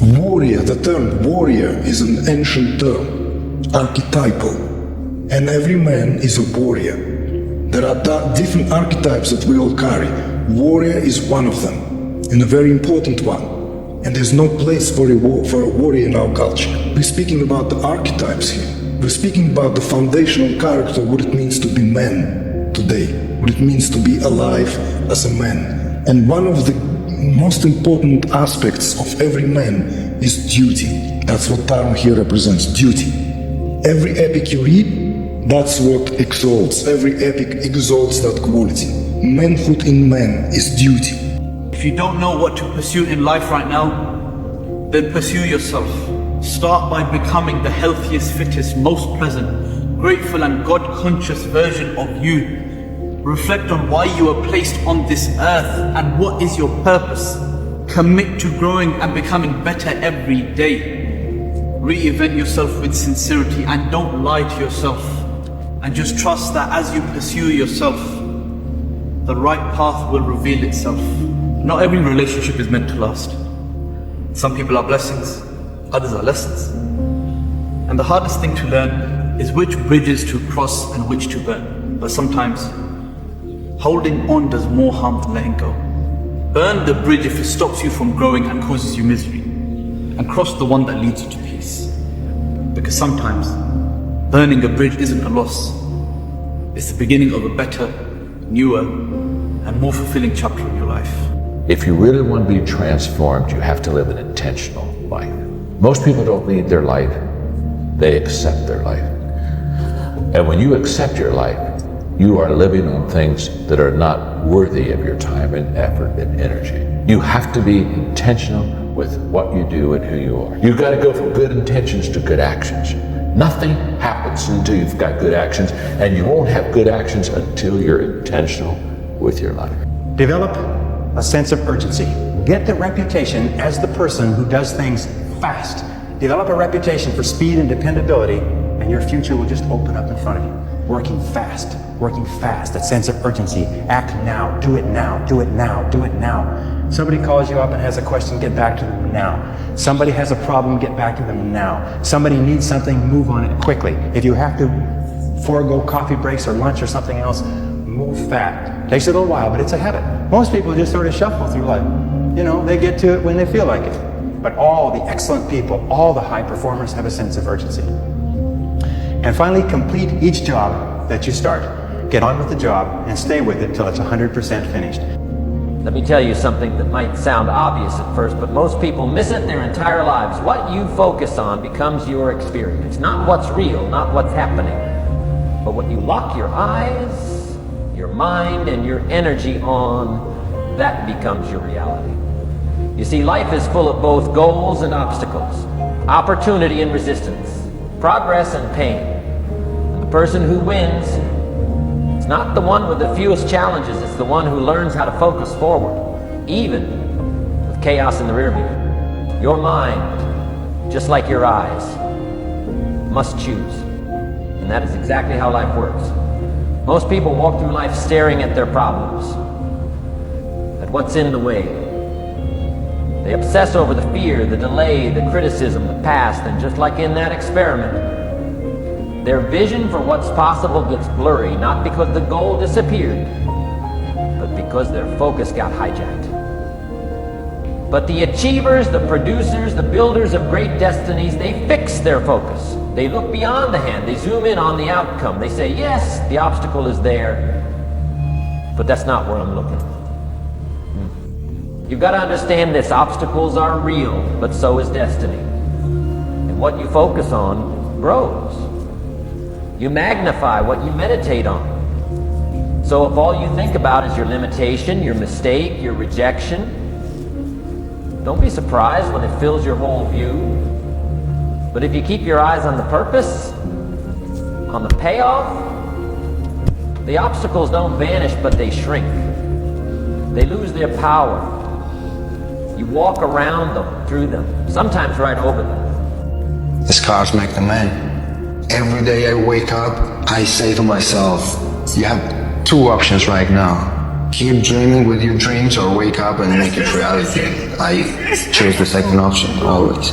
Warrior, the term warrior is an ancient term, archetypal, and every man is a warrior. There are different archetypes that we all carry. Warrior is one of them, and a very important one. And there's no place for a warrior in our culture. We're speaking about the archetypes here. We're speaking about the foundational character, what it means to be man today, what it means to be alive as a man. And one of the most important aspects of every man is duty. That's what Tarun here represents, duty. Every epic you read, that's what exalts. Every epic exalts that quality. Manhood in man is duty. If you don't know what to pursue in life right now, then pursue yourself. Start by becoming the healthiest, fittest, most pleasant, grateful and God-conscious version of you. Reflect on why you are placed on this earth and what is your purpose. Commit to growing and becoming better every day. Reinvent yourself with sincerity and don't lie to yourself. And just trust that as you pursue yourself, the right path will reveal itself. Not every relationship is meant to last. Some people are blessings, others are lessons. And the hardest thing to learn is which bridges to cross and which to burn. But sometimes, holding on does more harm than letting go. Burn the bridge if it stops you from growing and causes you misery, and cross the one that leads you to peace. Because sometimes, burning a bridge isn't a loss. It's the beginning of a better, newer, and more fulfilling chapter in your life. If you really want to be transformed, you have to live an intentional life. Most people don't lead their life, they accept their life. And when you accept your life, you are living on things that are not worthy of your time and effort and energy. You have to be intentional with what you do and who you are. You've got to go from good intentions to good actions. Nothing happens until you've got good actions, and you won't have good actions until you're intentional with your life. Develop a sense of urgency. Get the reputation as the person who does things fast. Develop a reputation for speed and dependability, and your future will just open up in front of you. Working fast, that sense of urgency. Act now, do it now, do it now, do it now. Somebody calls you up and has a question, get back to them now. Somebody has a problem, get back to them now. Somebody needs something, move on it quickly. If you have to forego coffee breaks or lunch or something else, move fast. Takes a little while, but it's a habit. Most people just sort of shuffle through life. You know, they get to it when they feel like it. But all the excellent people, all the high performers have a sense of urgency. And finally, complete each job that you start. Get on with the job and stay with it till it's 100% finished. Let me tell you something that might sound obvious at first, but most people miss it their entire lives. What you focus on becomes your experience. Not what's real, not what's happening, but what you lock your eyes, your mind, and your energy on, that becomes your reality. You see, life is full of both goals and obstacles, opportunity and resistance, progress and pain. And the person who wins is not the one with the fewest challenges, it's the one who learns how to focus forward, even with chaos in the rear view. Your mind, just like your eyes, must choose. And that is exactly how life works. Most people walk through life staring at their problems, at what's in the way. They obsess over the fear, the delay, the criticism, the past, and just like in that experiment, their vision for what's possible gets blurry, not because the goal disappeared, but because their focus got hijacked. But the achievers, the producers, the builders of great destinies, they fix their focus. They look beyond the hand, they zoom in on the outcome. They say, yes, the obstacle is there, but that's not where I'm looking. You've got to understand this, obstacles are real, but so is destiny. And what you focus on grows. You magnify what you meditate on. So if all you think about is your limitation, your mistake, your rejection, don't be surprised when it fills your whole view. But if you keep your eyes on the purpose, on the payoff, the obstacles don't vanish, but they shrink. They lose their power. You walk around them, through them, sometimes right over them. The scars make the man. Every day I wake up, I say to myself, you have two options right now. keep dreaming with your dreams or wake up and make it reality. I choose the second option, always.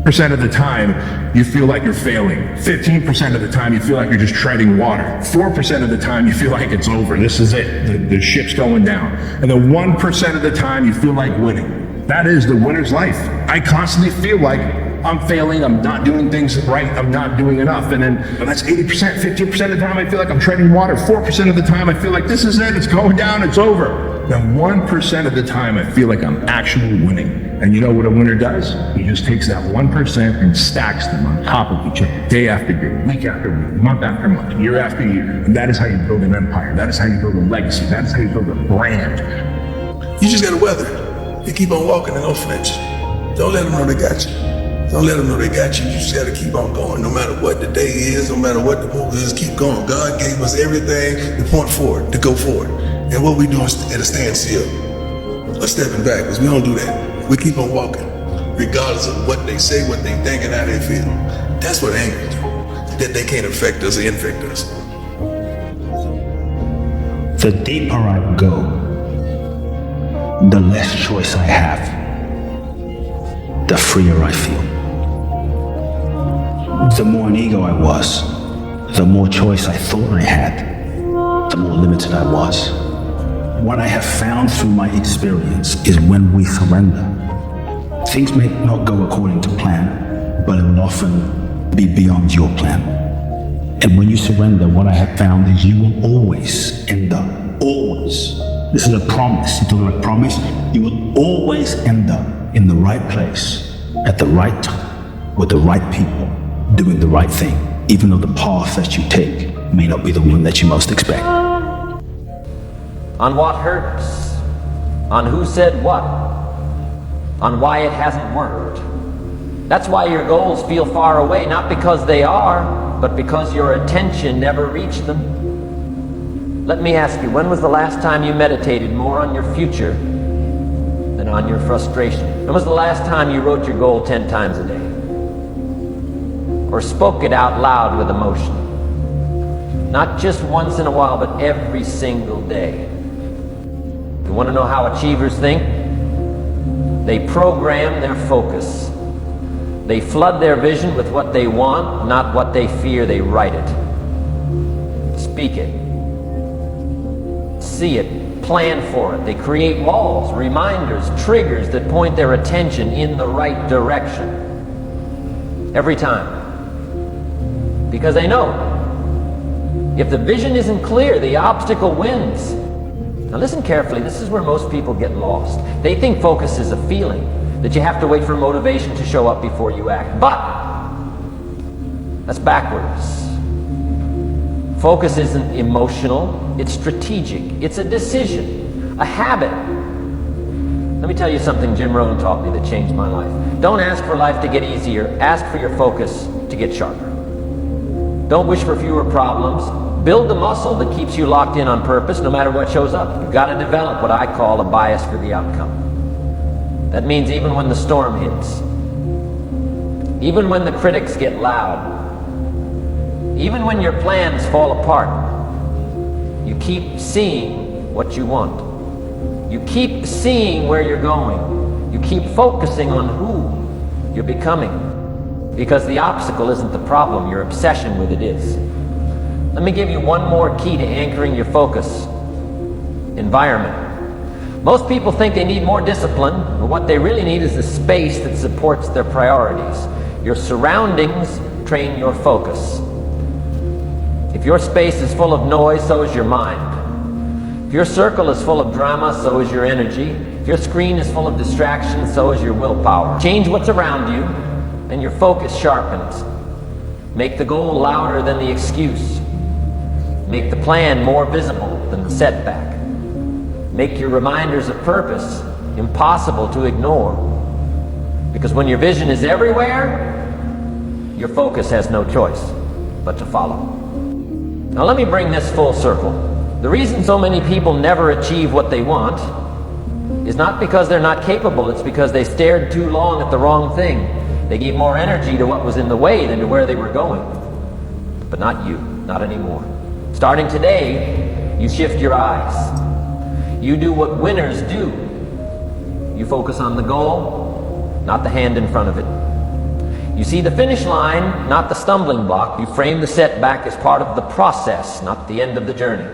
Percent of the time, you feel like you're failing. 15% of the time, you feel like you're just treading water. 4% of the time, you feel like it's over. This is it. The ship's going down. And then 1% of the time, you feel like winning. That is the winner's life. I constantly feel like I'm failing, I'm not doing things right, I'm not doing enough. And then that's 80%, 15% of the time I feel like I'm treading water. 4% of the time I feel like this is it, it's going down, it's over. Then 1% of the time I feel like I'm actually winning. And you know what a winner does? He just takes that 1% and stacks them on top of each other, day after day, week after week, month after month, year after year. And that is how you build an empire. That is how you build a legacy. That is how you build a brand. You just gotta weather it. You keep on walking and don't flinch. Don't let them know they got you. Don't let them know they got you. You just gotta keep on going. No matter what the day is, no matter what the move is, keep going. God gave us everything to point forward, to go forward. And what we do is at a standstill, or stepping back, because we don't do that. We keep on walking, regardless of what they say, what they think, and how they feel. That's what anger is, that they can't affect us or infect us. The deeper I go, the less choice I have, the freer I feel. The more an ego I was, the more choice I thought I had, the more limited I was. What I have found through my experience is when we surrender, things may not go according to plan, but it will often be beyond your plan. And when you surrender, what I have found is you will always end up, always. This is a promise. You talk about promise. You will always end up in the right place, at the right time, with the right people, doing the right thing, even though the path that you take may not be the one that you most expect. On what hurts, on who said what, on why it hasn't worked. That's why your goals feel far away, not because they are, but because your attention never reached them. Let me ask you, when was the last time you meditated more on your future than on your frustration? When was the last time you wrote your goal 10 times a day? Or spoke it out loud with emotion? Not just once in a while, but every single day. You want to know how achievers think? They program their focus. They flood their vision with what they want, not what they fear. They write it. Speak it. See it. Plan for it. They create walls, reminders, triggers that point their attention in the right direction. Every time. Because they know, if the vision isn't clear, the obstacle wins. Now listen carefully, this is where most people get lost. They think focus is a feeling, that you have to wait for motivation to show up before you act. But that's backwards. Focus isn't emotional, it's strategic. It's a decision, a habit. Let me tell you something Jim Rohn taught me that changed my life. Don't ask for life to get easier, ask for your focus to get sharper. Don't wish for fewer problems. Build the muscle that keeps you locked in on purpose no matter what shows up. You've got to develop what I call a bias for the outcome. That means even when the storm hits, even when the critics get loud, even when your plans fall apart, you keep seeing what you want. You keep seeing where you're going. You keep focusing on who you're becoming. Because the obstacle isn't the problem, your obsession with it is. Let me give you one more key to anchoring your focus. Environment. Most people think they need more discipline, but what they really need is a space that supports their priorities. Your surroundings train your focus. If your space is full of noise, so is your mind. If your circle is full of drama, so is your energy. If your screen is full of distractions, so is your willpower. Change what's around you, and your focus sharpens. Make the goal louder than the excuse. Make the plan more visible than the setback. Make your reminders of purpose impossible to ignore. Because when your vision is everywhere, your focus has no choice but to follow. Now let me bring this full circle. The reason so many people never achieve what they want is not because they're not capable, it's because they stared too long at the wrong thing. They gave more energy to what was in the way than to where they were going. But not you, not anymore. Starting today, you shift your eyes. You do what winners do. You focus on the goal, not the hand in front of it. You see the finish line, not the stumbling block. You frame the setback as part of the process, not the end of the journey.